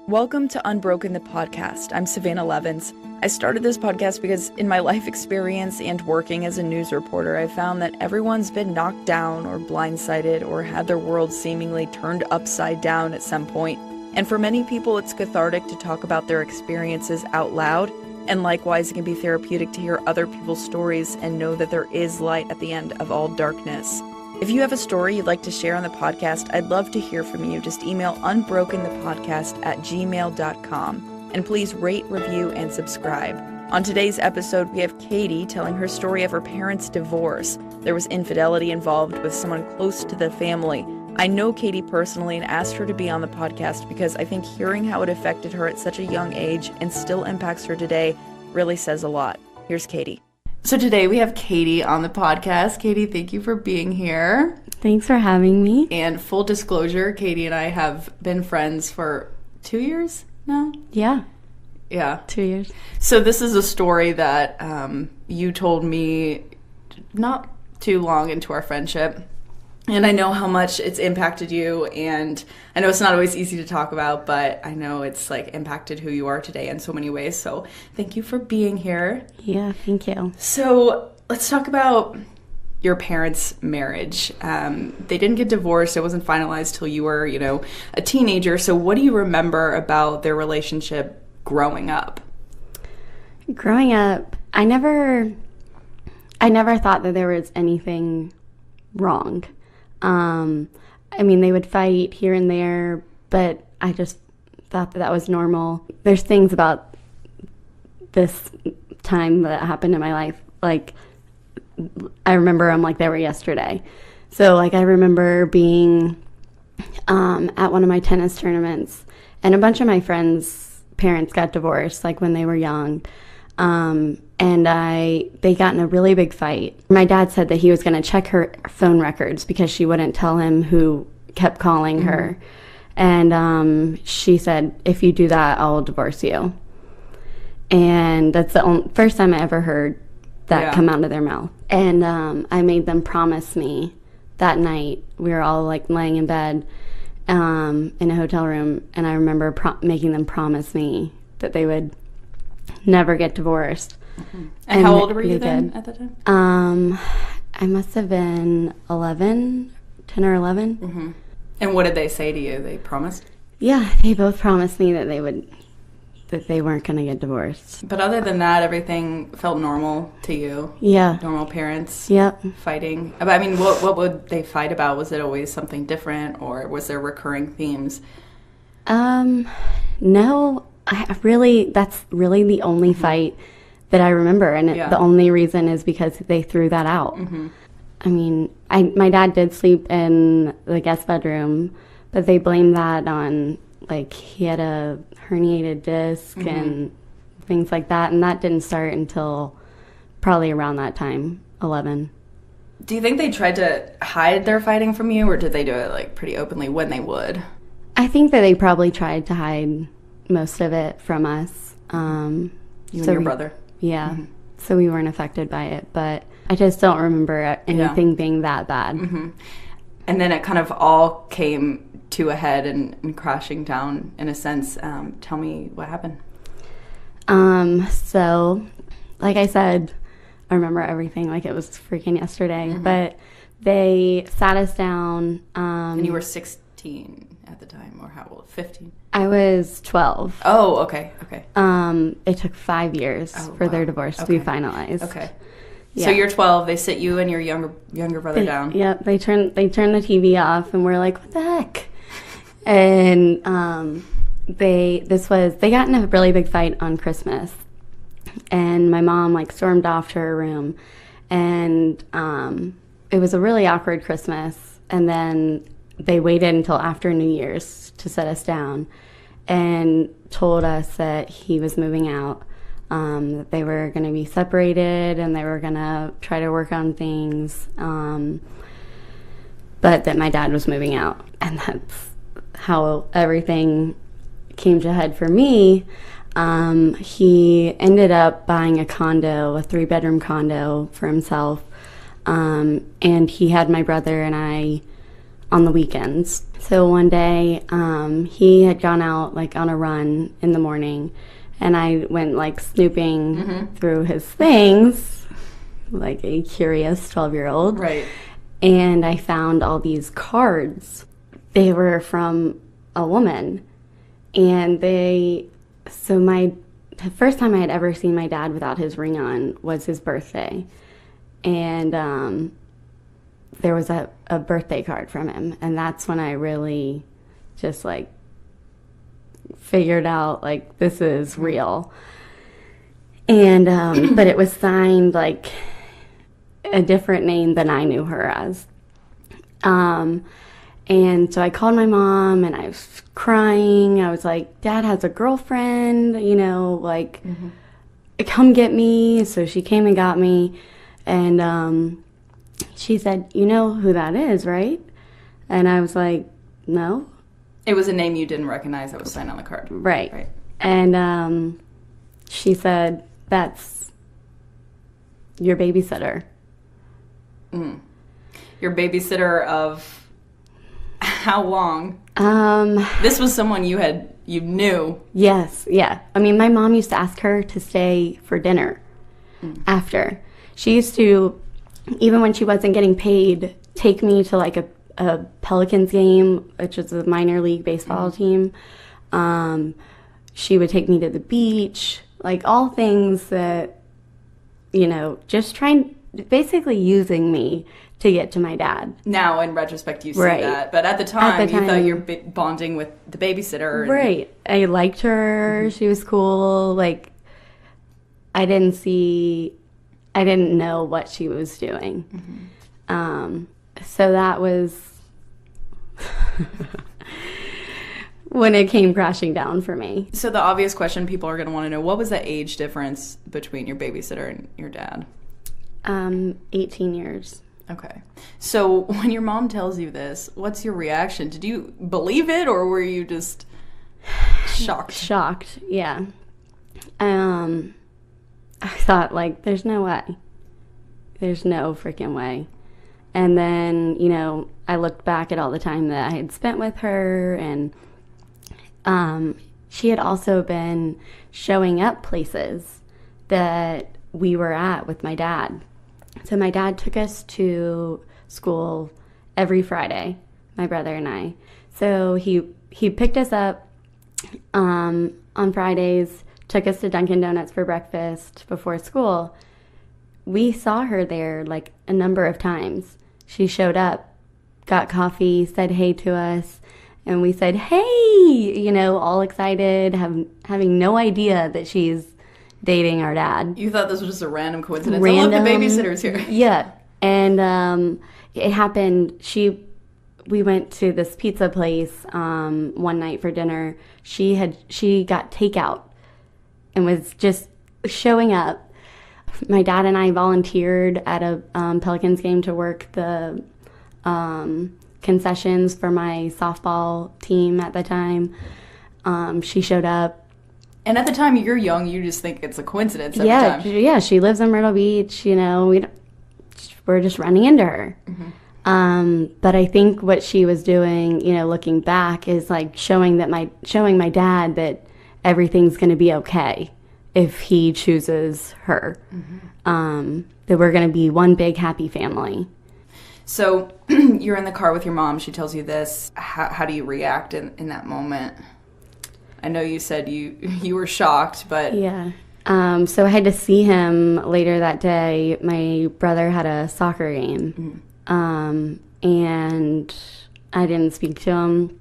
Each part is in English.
Welcome to Unbroken, the podcast. I'm Savannah Levins. I started this podcast because in my life experience and working as a news reporter, I found that everyone's been knocked down or blindsided or had their world seemingly turned upside down at some point. And for many people, it's cathartic to talk about their experiences out loud. And likewise, it can be therapeutic to hear other people's stories and know that there is light at the end of all darkness. If you have a story you'd like to share on the podcast, I'd love to hear from you. Just email unbrokenthepodcast@gmail.com. And please rate, review, and subscribe. On today's episode, we have Katie telling her story of her parents' divorce. There was infidelity involved with someone close to the family. I know Katie personally and asked her to be on the podcast because I think hearing how it affected her at such a young age and still impacts her today really says a lot. Here's Katie. So today we have Katie on the podcast. Katie, thank you for being here. Thanks for having me. And full disclosure, Katie and I have been friends for 2 years now? Yeah. 2 years. So this is a story that you told me not too long into our friendship. And I know how much it's impacted you, and I know it's not always easy to talk about, but I know it's like impacted who you are today in so many ways. So thank you for being here. Yeah, thank you. So let's talk about your parents' marriage. They didn't get divorced. It wasn't finalized till you were, a teenager. So what do you remember about their relationship growing up? Growing up, I never thought that there was anything wrong. They would fight here and there, but I just thought that was normal. There's things about this time that happened in my life, like, I remember them like they were yesterday. So, like, I remember being at one of my tennis tournaments, and a bunch of my friends' parents got divorced, like, when they were young. And they got in a really big fight. My dad said that he was going to check her phone records because she wouldn't tell him who kept calling her. And she said, if you do that, I'll divorce you. And that's the first time I ever heard that come out of their mouth. And I made them promise me that night. We were all like laying in bed in a hotel room, and I remember making them promise me that they would never get divorced. And how old were you then at the time? I must have been 10 or 11. Mm-hmm. And what did they say to you? They promised? Yeah, they both promised me that they weren't going to get divorced. But other than that, everything felt normal to you? Yeah. Normal parents? Yep. Fighting? I mean, what would they fight about? Was it always something different, or was there recurring themes? No. That's really the only fight that I remember, and the only reason is because they threw that out. Mm-hmm. I mean, my dad did sleep in the guest bedroom, but they blamed that on, like, he had a herniated disc and things like that, and that didn't start until probably around that time, 11. Do you think they tried to hide their fighting from you, or did they do it, like, pretty openly when they would? I think that they probably tried to hide most of it from us. You and your brother? Yeah. Mm-hmm. So we weren't affected by it, but I just don't remember anything being that bad. Mm-hmm. And then it kind of all came to a head and crashing down in a sense. Tell me what happened. So, like I said, I remember everything like it was freaking yesterday, but they sat us down. And you were 16 at the time, or how old? 15? I was 12. Oh, okay. It took 5 years for their divorce to be finalized. Okay. Yeah. So you're 12. They sit you and your younger brother down. Yep. They turn the TV off, and we're like, what the heck? And they got in a really big fight on Christmas, and my mom like stormed off to her room, and it was a really awkward Christmas, and then they waited until after New Year's to set us down and told us that he was moving out, that they were going to be separated and they were going to try to work on things, but that my dad was moving out. And that's how everything came to a head for me. He ended up buying a 3-bedroom condo for himself, and he had my brother and I on the weekends. So one day, he had gone out like on a run in the morning, and I went like snooping through his things, like a curious 12-year-old. Right. And I found all these cards. They were from a woman, and the first time I had ever seen my dad without his ring on was his birthday. And there was a birthday card from him, and that's when I really just like figured out like this is real. And but it was signed like a different name than I knew her as. And so I called my mom, and I was crying. I was like, Dad has a girlfriend, you know, like come get me. So she came and got me, and she said, you know who that is, right? And I was like, no. It was a name you didn't recognize that was signed on the card. Right. And she said, that's your babysitter. Your babysitter of how long? This was someone you knew. Yes, yeah. I mean, my mom used to ask her to stay for dinner after. She used to, even when she wasn't getting paid, take me to like a Pelicans game, which is a minor league baseball team. She would take me to the beach, like all things that, you know, just basically using me to get to my dad. Now, in retrospect, you see that. But at the time, you thought you were bonding with the babysitter. Right. I liked her. She was cool. Like, I didn't know what she was doing. So that was when it came crashing down for me. So the obvious question people are going to want to know, what was the age difference between your babysitter and your dad? 18 years. Okay. So when your mom tells you this, what's your reaction? Did you believe it, or were you just shocked? Shocked, yeah. I thought, like, there's no way. There's no freaking way. And then, you know, I looked back at all the time that I had spent with her, and she had also been showing up places that we were at with my dad. So my dad took us to school every Friday, my brother and I. So he picked us up on Fridays, took us to Dunkin' Donuts for breakfast before school. We saw her there like a number of times. She showed up, got coffee, said hey to us, and we said, hey, you know, all excited, having no idea that she's dating our dad. You thought this was just a random coincidence. Oh, look, the babysitter's here. Yeah. And it happened. We went to this pizza place one night for dinner. She got takeout and was just showing up. My dad and I volunteered at a Pelicans game to work the concessions for my softball team at the time. She showed up. And at the time, you're young, you just think it's a coincidence every time. Yeah, she lives in Myrtle Beach, you know, we're just running into her. But I think what she was doing, you know, looking back, is like showing my dad that everything's going to be okay if he chooses her. That we're going to be one big happy family. So you're in the car with your mom. She tells you this. How do you react in that moment? I know you said you were shocked, but... Yeah. So I had to see him later that day. My brother had a soccer game. And I didn't speak to him.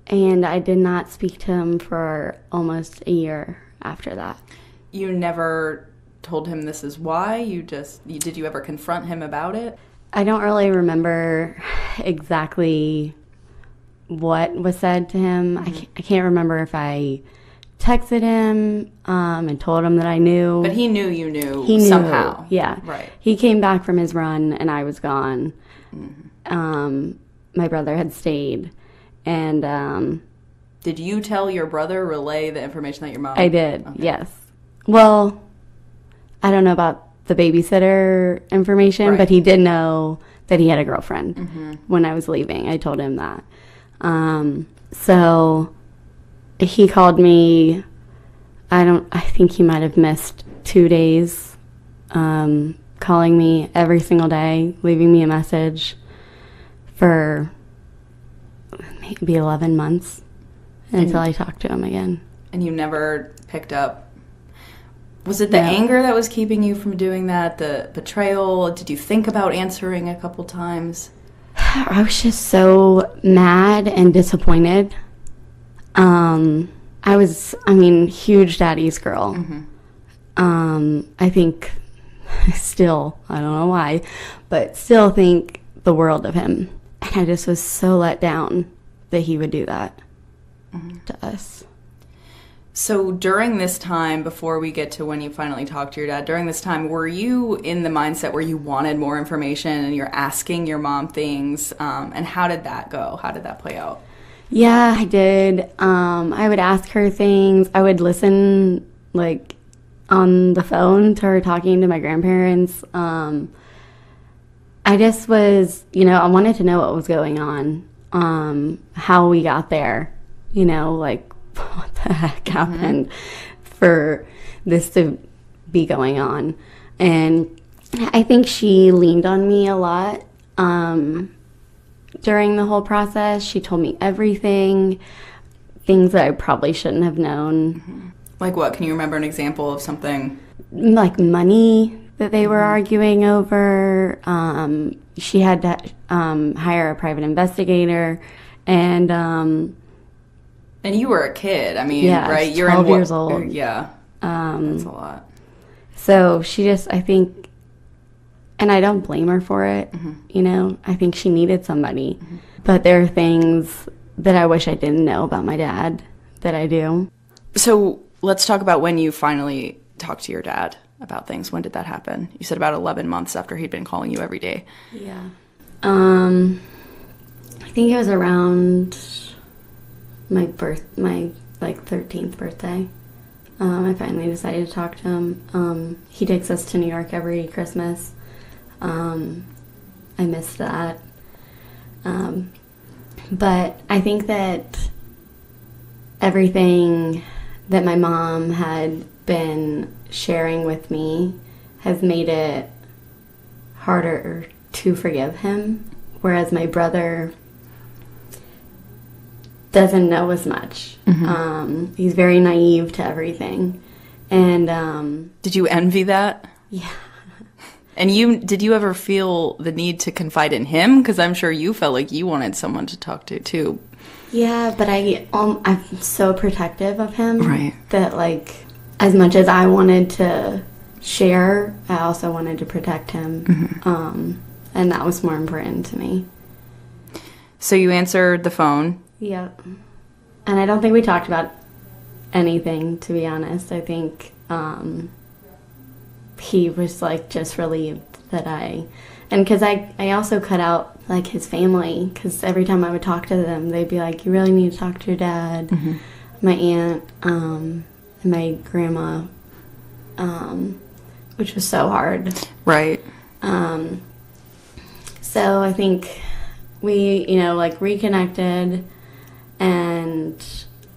And I did not speak to him for almost a year after that. You never told him this is why? Did you ever confront him about it? I don't really remember exactly what was said to him. I can't remember if I texted him and told him that I knew. But he knew you knew somehow. Yeah. Right. He came back from his run and I was gone. My brother had stayed. And did you tell your brother, relay the information that your mom... I did, okay. Yes. Well, I don't know about the babysitter information, right. But he did know that he had a girlfriend when I was leaving. I told him that. So he called me, I think he might have missed 2 days, calling me every single day, leaving me a message for maybe 11 months until I talked to him again. And you never picked up? Was it the anger that was keeping you from doing that? The betrayal? Did you think about answering a couple times? I was just so mad and disappointed. Huge daddy's girl. I think still, I don't know why, but still think the world of him. And I just was so let down that he would do that to us. So during this time, before we get to when you finally talked to your dad, during this time, were you in the mindset where you wanted more information and you're asking your mom things? And how did that go? How did that play out? Yeah, I did. I would ask her things. I would listen, like, on the phone to her talking to my grandparents. I just was, I wanted to know what was going on, how we got there, like, what the heck happened for this to be going on. And I think she leaned on me a lot during the whole process. She told me everything, things that I probably shouldn't have known. Like what? Can you remember an example of something? Like money that they were arguing over. She had to hire a private investigator, and you were a kid. I mean, yeah, right? You're 12 years old. Yeah. That's a lot. So she just, I think, and I don't blame her for it, I think she needed somebody. But there are things that I wish I didn't know about my dad that I do. So let's talk about when you finally talked to your dad about things. When did that happen? You said about 11 months after he'd been calling you every day. Yeah. I think it was around my 13th birthday. I finally decided to talk to him. He takes us to New York every Christmas. I missed that. But I think that everything that my mom had been sharing with me has made it harder to forgive him, whereas my brother doesn't know as much. He's very naive to everything. And did you envy that? Yeah. And did you ever feel the need to confide in him? Because I'm sure you felt like you wanted someone to talk to too. Yeah, but I'm so protective of him, right? That, like, as much as I wanted to share, I also wanted to protect him. And that was more important to me. So you answered the phone. Yep. And I don't think we talked about anything, to be honest. I think he was, like, just relieved that and because I also cut out, like, his family, because every time I would talk to them, they'd be like, you really need to talk to your dad. My aunt, and my grandma, which was so hard. Right. So I think we, reconnected, and,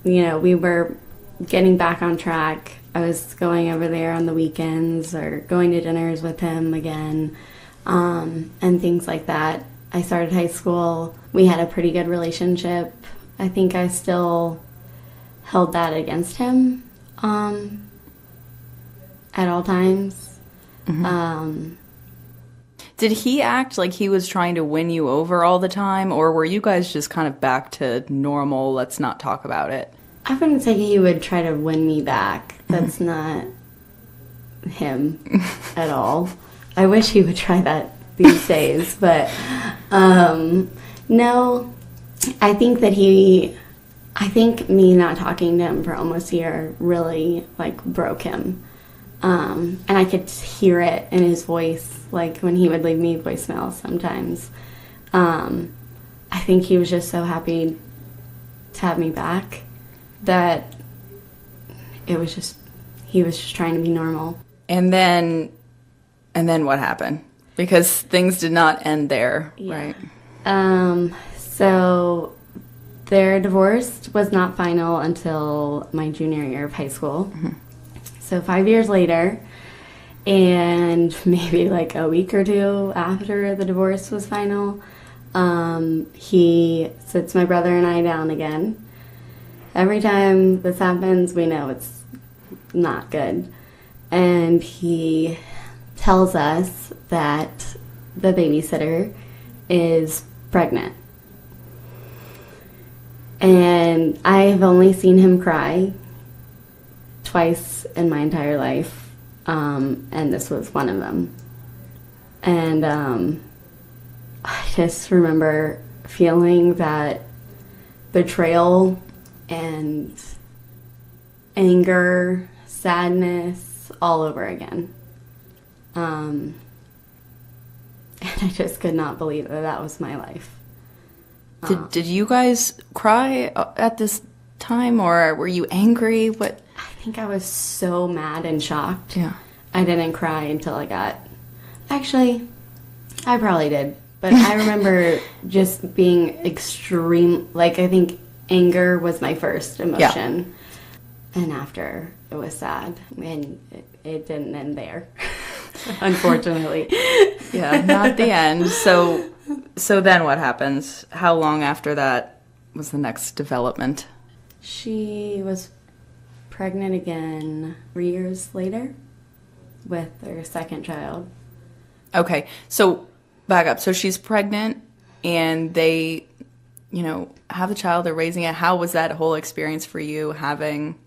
we were getting back on track. I was going over there on the weekends or going to dinners with him again, and things like that. I started high school. We had a pretty good relationship. I think I still held that against him at all times. Did he act like he was trying to win you over all the time, or were you guys just kind of back to normal, let's not talk about it? I wouldn't say he would try to win me back. That's not him at all. I wish he would try that these days, but no. I think me not talking to him for almost a year really, like, broke him. And I could hear it in his voice, like, when he would leave me voicemails sometimes. I think he was just so happy to have me back that he was just trying to be normal. And then what happened? Because things did not end there, Yeah. right? So their divorce was not final until my junior year of high school. So 5 years later, and maybe like a week or two after the divorce was final, he sits my brother and I down again. Every time this happens, we know it's not good. And he tells us that the babysitter is pregnant. And I've only seen him cry twice in my entire life, and this was one of them. And I just remember feeling that betrayal and anger, sadness all over again. And I just could not believe that that was my life. Did you guys cry at this time, or were you angry? What? I think I was so mad and shocked. Yeah. I didn't cry until I got... Actually, I probably did. But I remember just being extreme... Like, I think anger was my first emotion. Yeah. And after, it was sad. And it didn't end there, unfortunately. Yeah, not the end. So then what happens? How long after that was the next development? She was pregnant again 3 years later with her second child. Okay, so back up. So she's pregnant and they, have the child, they're raising it. How was that whole experience for you, having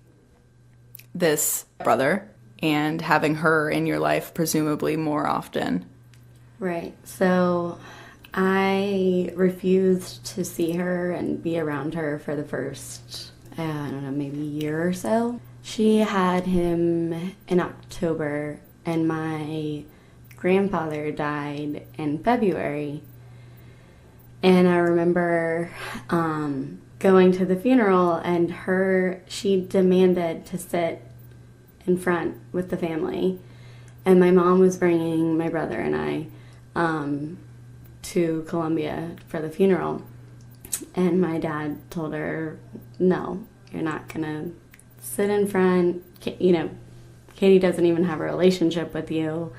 this brother and having her in your life presumably more often? Right. So I refused to see her and be around her for the first, I don't know, maybe year or so. She had him in October, and my grandfather died in February. And I remember going to the funeral, and she demanded to sit in front with the family. And my mom was bringing my brother and I to Columbia for the funeral. And my dad told her, no, you're not going to sit in front. Katie doesn't even have a relationship with you.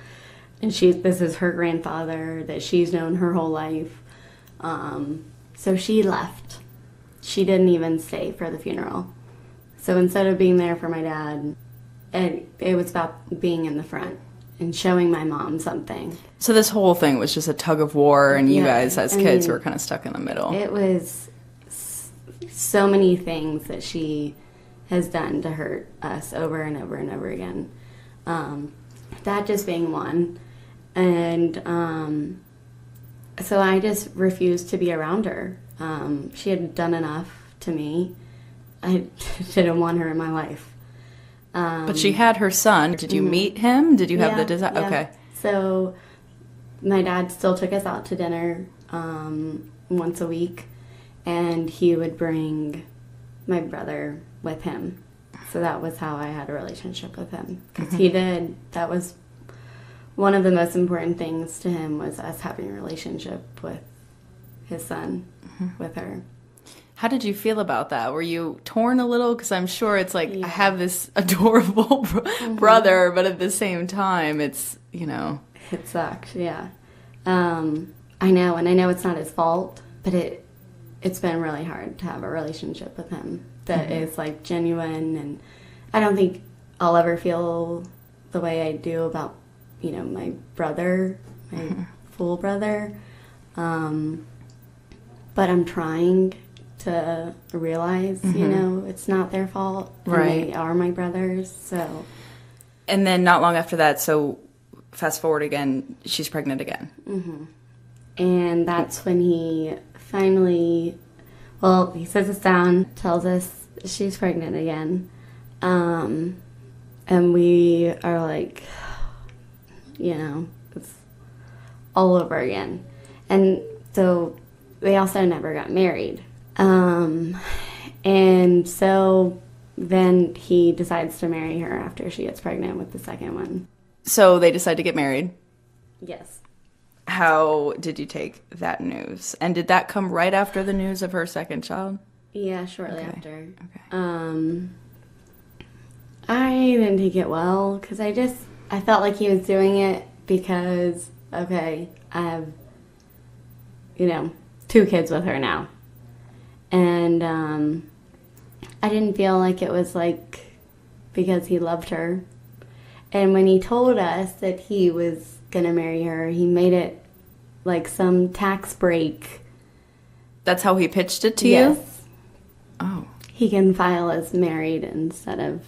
And this is her grandfather that she's known her whole life. So she left. She didn't even stay for the funeral. So instead of being there for my dad, it was about being in the front and showing my mom something. So this whole thing was just a tug of war, and you guys as kids were kind of stuck in the middle. It was so many things that she has done to hurt us over and over and over again. That just being one. And so I just refused to be around her. She had done enough to me. I didn't want her in my life. But she had her son. Did you meet him? Did you have the desire? Yeah. Okay. So my dad still took us out to dinner once a week, and he would bring my brother with him. So that was how I had a relationship with him. Because that was one of the most important things to him, was us having a relationship with his son, with her. How did you feel about that? Were you torn a little? Because I'm sure it's like, I have this adorable brother, but at the same time, it's, It sucked, yeah. I know, and I know it's not his fault, but it's been really hard to have a relationship with him that is, like, genuine, and I don't think I'll ever feel the way I do about, my brother, my full brother. But I'm trying to realize, it's not their fault. Right. They are my brothers, so. And then not long after that, so fast forward again, she's pregnant again. And that's when he finally, he sits us down, tells us she's pregnant again. And we are like, it's all over again. And so they also never got married. And so then he decides to marry her after she gets pregnant with the second one. So they decide to get married. Yes. How did you take that news? And did that come right after the news of her second child? Yeah, shortly after. Okay. I didn't take it well because I felt like he was doing it because, okay, I have, 2 kids with her now. And I didn't feel like it was like because he loved her. And when he told us that he was going to marry her, he made it like some tax break. That's how he pitched it to you? Yes. Oh. He can file as married instead of,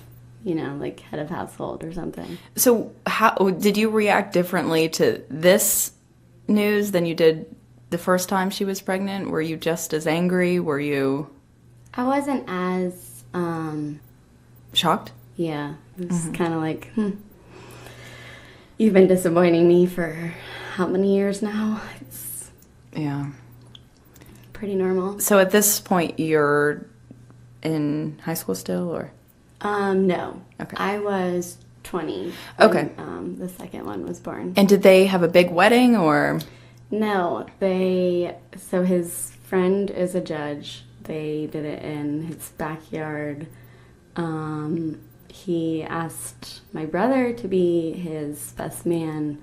like head of household or something. So how did you react differently to this news than you did the first time she was pregnant? Were you just as angry? Were you... I wasn't as... shocked? Yeah. It was kind of like, you've been disappointing me for how many years now? It's Yeah. pretty normal. So at this point, you're in high school still, or? No. Okay. I was 20 Okay. when the second one was born. And did they have a big wedding, or? No, so his friend is a judge. They did it in his backyard. He asked my brother to be his best man,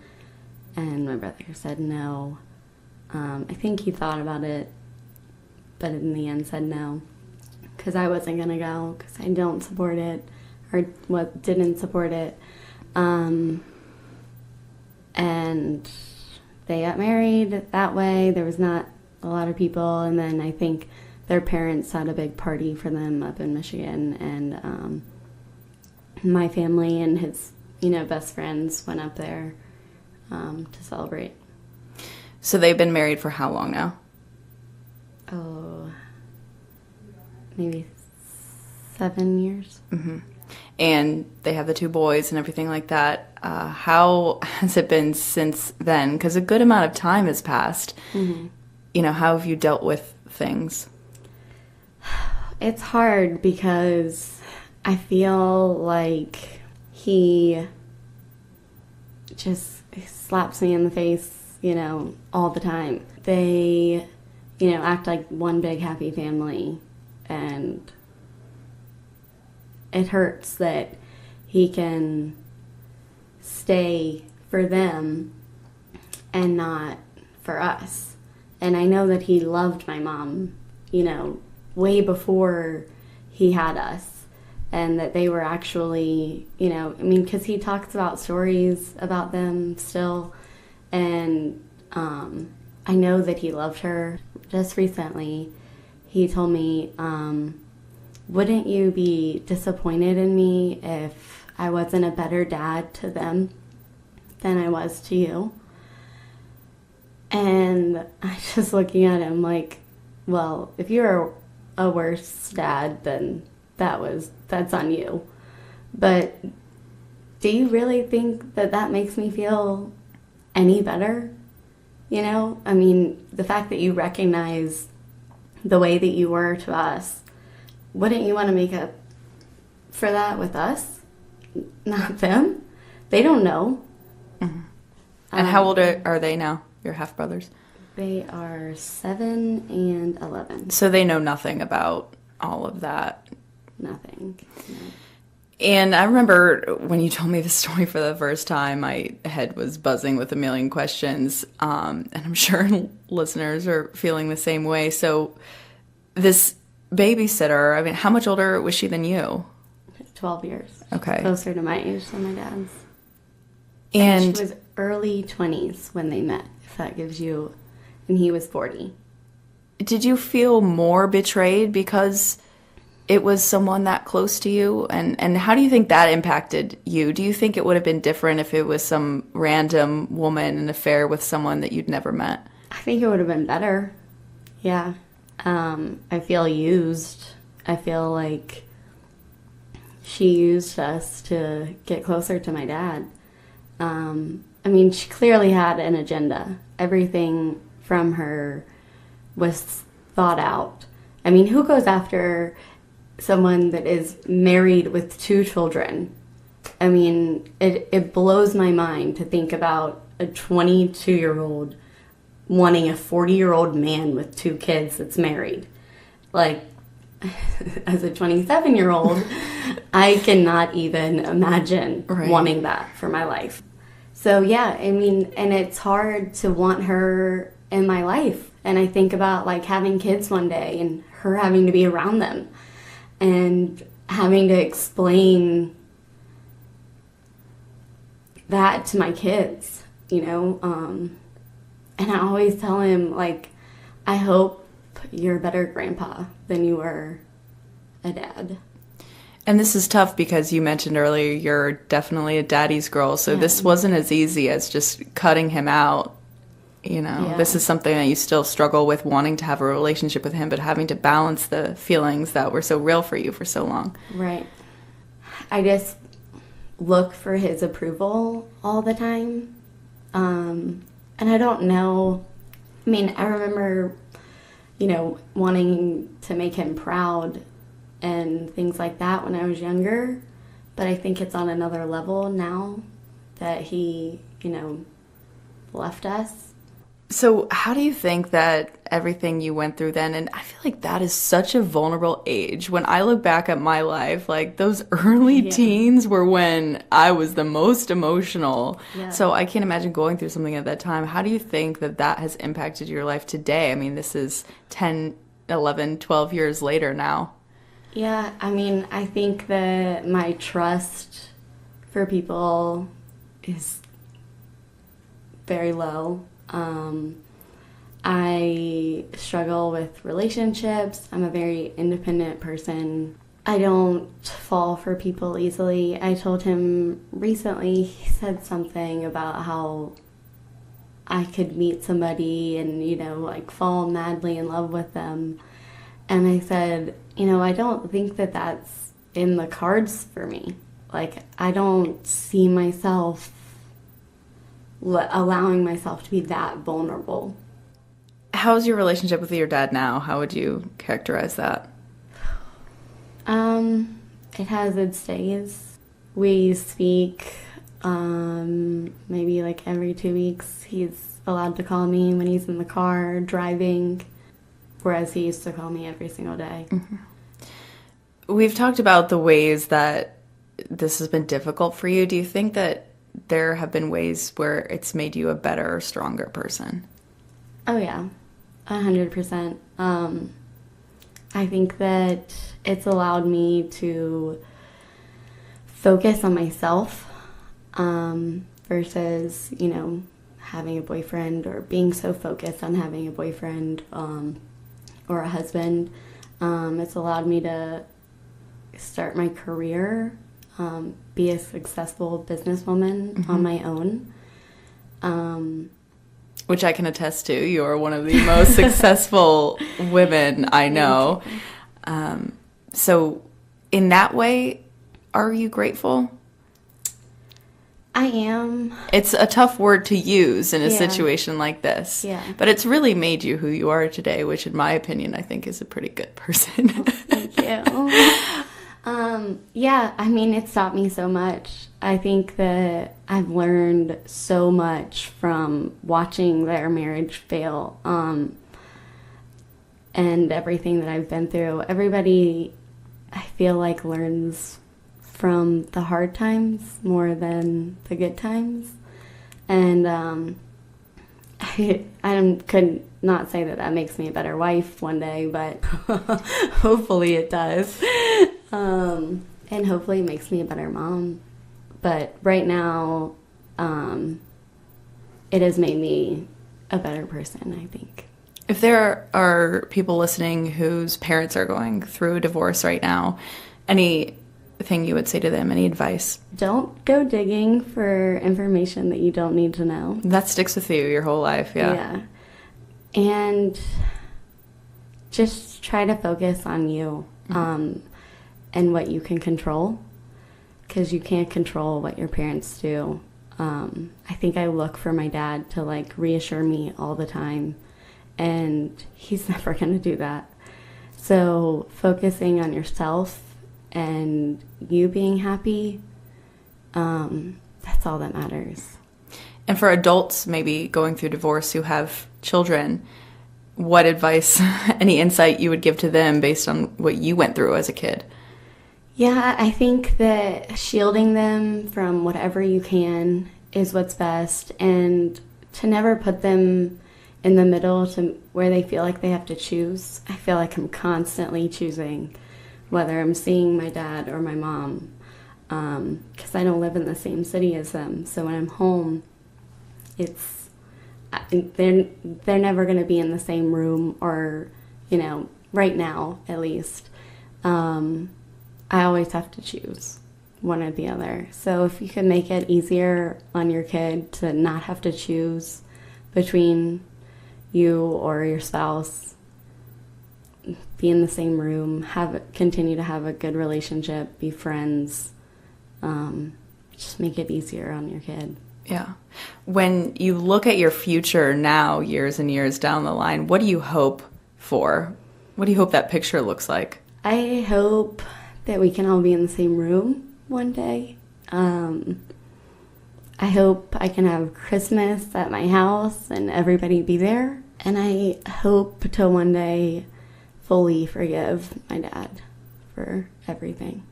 and my brother said no. I think he thought about it, but in the end said no, because I wasn't going to go, because I don't support it, or didn't support it. And they got married that way. There was not a lot of people, and then I think their parents had a big party for them up in Michigan, and my family and his, best friends went up there to celebrate. So they've been married for how long now? Oh, maybe 7 years. Mm-hmm. And they have the 2 boys and everything like that. How has it been since then? Because a good amount of time has passed. Mm-hmm. How have you dealt with things? It's hard because I feel like he just slaps me in the face, all the time. They, act like one big happy family, and it hurts that he can stay for them and not for us. And I know that he loved my mom, way before he had us, and that they were actually, because he talks about stories about them still, and I know that he loved her. Just recently, he told me, wouldn't you be disappointed in me if I wasn't a better dad to them than I was to you? And I just looking at him like, well, if you're a worse dad, then that's on you. But do you really think that makes me feel any better? The fact that you recognize the way that you were to us, wouldn't you want to make up for that with us? Not them. They don't know. Mm-hmm. And how old are they now, your half-brothers? They are 7 and 11. So they know nothing about all of that? Nothing. No. And I remember when you told me the story for the first time, my head was buzzing with a million questions. And I'm sure listeners are feeling the same way. So this babysitter, how much older was she than you? 12 years. Okay. Closer to my age than my dad's. And she was early 20s when they met, if that gives you... And he was 40. Did you feel more betrayed because it was someone that close to you? And how do you think that impacted you? Do you think it would have been different if it was some random woman, an affair with someone that you'd never met? I think it would have been better. Yeah. I feel used. I feel like she used us to get closer to my dad. She clearly had an agenda. Everything from her was thought out. Who goes after someone that is married with 2 children? It blows my mind to think about a 22-year-old wanting a 40-year-old man with 2 kids that's married. Like, as a 27-year-old, I cannot even imagine wanting that for my life. So, yeah, I mean, and it's hard to want her in my life. And I think about, like, having kids one day and her having to be around them and having to explain that to my kids, you know. And I always tell him, like, I hope you're a better grandpa than you were a dad. And this is tough because you mentioned earlier you're definitely a daddy's girl, so this wasn't as easy as just cutting him out. You know, this is something that you still struggle with, wanting to have a relationship with him, but having to balance the feelings that were so real for you for so long. Right. I just look for his approval all the time. And I don't know. I mean, I remember, you know, wanting to make him proud and things like that when I was younger. But I think it's on another level now that he, you know, left us. So how do you think that everything you went through then, and I feel like that is such a vulnerable age. When I look back at my life, like those early teens were when I was the most emotional. Yeah. So I can't imagine going through something at that time. How do you think that that has impacted your life today? I mean, this is 10, 11, 12 years later now. Yeah, I mean, I think that my trust for people is very low. I struggle with relationships. I'm a very independent person. I don't fall for people easily. I told him recently, he said something about how I could meet somebody and, you know, like fall madly in love with them. And I said, you know, I don't think that that's in the cards for me. Like, I don't see myself allowing myself to be that vulnerable. How's your relationship with your dad now? How would you characterize that? It has its days. We speak maybe like every 2 weeks. He's allowed to call me when he's in the car driving, whereas he used to call me every single day. Mm-hmm. We've talked about the ways that this has been difficult for you. Do you think that there have been ways where it's made you a better or stronger person? Oh, yeah. 100%. I think that it's allowed me to focus on myself versus, you know, having a boyfriend or being so focused on having a boyfriend or a husband. It's allowed me to start my career, be a successful businesswoman on my own. Which I can attest to. You're one of the most successful women I know. So in that way, are you grateful? I am. It's a tough word to use in a situation like this. Yeah. But it's really made you who you are today, which in my opinion, I think is a pretty good person. Thank you. Yeah, I mean, it's taught me so much. I think that I've learned so much from watching their marriage fail, and everything that I've been through. Everybody, I feel like, learns from the hard times more than the good times. And I could not say that that makes me a better wife one day, but hopefully it does. And hopefully it makes me a better mom. But right now, it has made me a better person, I think. If there are people listening whose parents are going through a divorce right now, anything you would say to them, any advice? Don't go digging for information that you don't need to know. That sticks with you your whole life, yeah. And just try to focus on you and what you can control, because you can't control what your parents do. I think I look for my dad to, like, reassure me all the time, and he's never going to do that. So focusing on yourself and you being happy, that's all that matters. And for adults maybe going through divorce who have children, what advice, any insight you would give to them based on what you went through as a kid? Yeah, I think that shielding them from whatever you can is what's best, and to never put them in the middle to where they feel like they have to choose. I feel like I'm constantly choosing whether I'm seeing my dad or my mom, because I don't live in the same city as them. So when I'm home, they're never going to be in the same room, or, right now at least. I always have to choose one or the other. So if you can make it easier on your kid to not have to choose between you or your spouse, be in the same room, continue to have a good relationship, be friends, just make it easier on your kid. Yeah. When you look at your future now, years and years down the line, what do you hope for? What do you hope that picture looks like? I hope that we can all be in the same room one day. I hope I can have Christmas at my house and everybody be there. And I hope to one day fully forgive my dad for everything.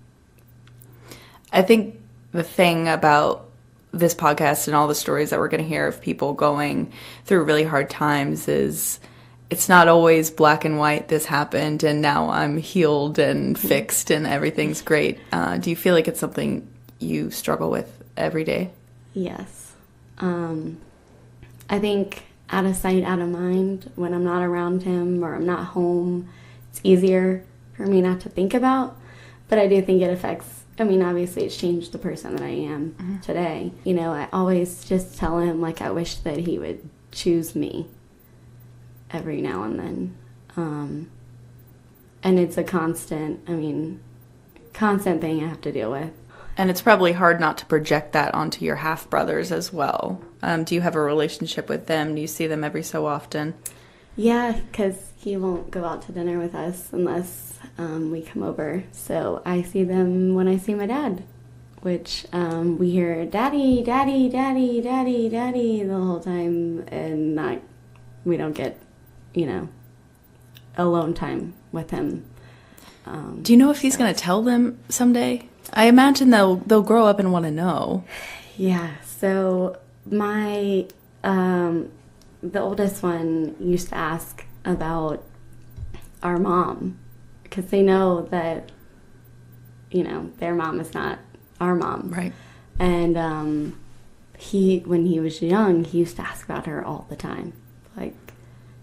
I think the thing about this podcast and all the stories that we're going to hear of people going through really hard times is it's not always black and white, this happened and now I'm healed and fixed and everything's great. Do you feel like it's something you struggle with every day? Yes. I think out of sight, out of mind, when I'm not around him or I'm not home, it's easier for me not to think about. But I do think it affects, obviously it's changed the person that I am today. I always just tell him, I wish that he would choose me every now and then. And it's a constant thing I have to deal with. And it's probably hard not to project that onto your half-brothers as well. Do you have a relationship with them? Do you see them every so often? Yeah, because he won't go out to dinner with us unless we come over. So I see them when I see my dad, which we hear daddy, daddy, daddy, daddy, daddy the whole time, and we don't get, alone time with him. Do you know if he's going to tell them someday? I imagine they'll grow up and want to know. Yeah, so my the oldest one used to ask about our mom, because they know that their mom is not our mom, right? And when he was young, he used to ask about her all the time, like,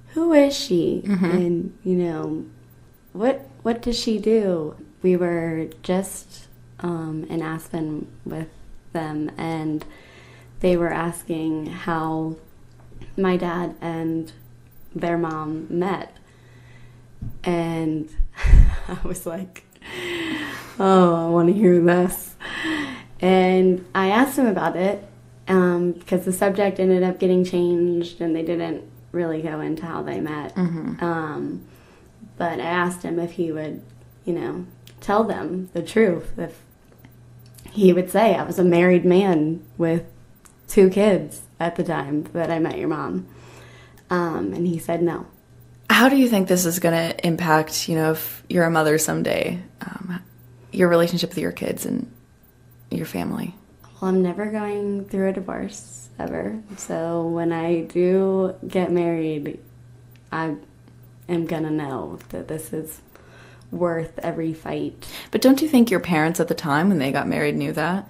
who is she? And what does she do? We were just in Aspen with them, and they were asking how my dad and their mom met, and I was like, oh, I want to hear this. And I asked him about it because the subject ended up getting changed and they didn't really go into how they met. But I asked him if he would tell them the truth, if he would say, I was a married man with 2 kids at the time that I met your mom. And he said no. How do you think this is going to impact, if you're a mother someday, your relationship with your kids and your family? Well, I'm never going through a divorce, ever. So when I do get married, I am going to know that this is worth every fight. But don't you think your parents at the time when they got married knew that?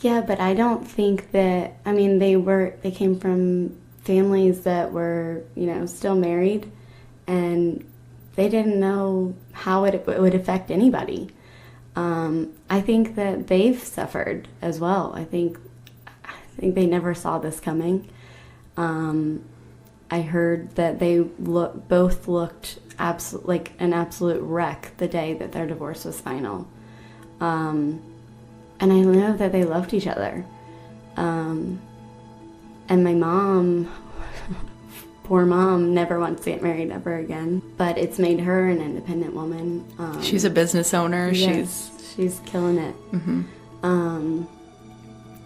Yeah, but I don't think that, they came from families that were, still married, and they didn't know how it would affect anybody. I think that they've suffered as well. I think they never saw this coming. I heard that they both looked like an absolute wreck the day that their divorce was final. And I know that they loved each other. And my mom, poor mom, never wants to get married ever again. But it's made her an independent woman. She's a business owner. Yes, she's killing it.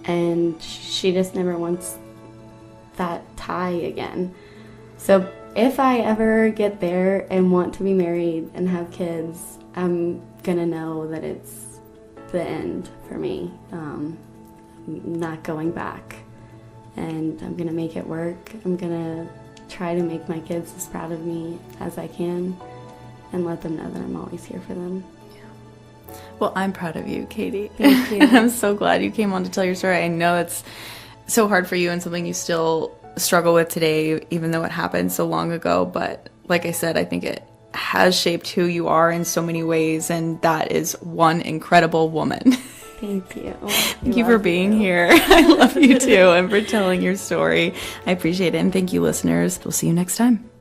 and she just never wants that tie again. So if I ever get there and want to be married and have kids, I'm gonna know that it's the end for me. Not going back, and I'm gonna make it work. I'm gonna try to make my kids as proud of me as I can and let them know that I'm always here for them. Well, I'm proud of you, Katie. Thank you. And I'm so glad you came on to tell your story. I know it's so hard for you and something you still struggle with today, even though it happened so long ago. But like I said, I think it has shaped who you are in so many ways, and that is one incredible woman. Thank you. Thank you for being here. I love you too, and for telling your story. I appreciate it, and thank you, listeners. We'll see you next time.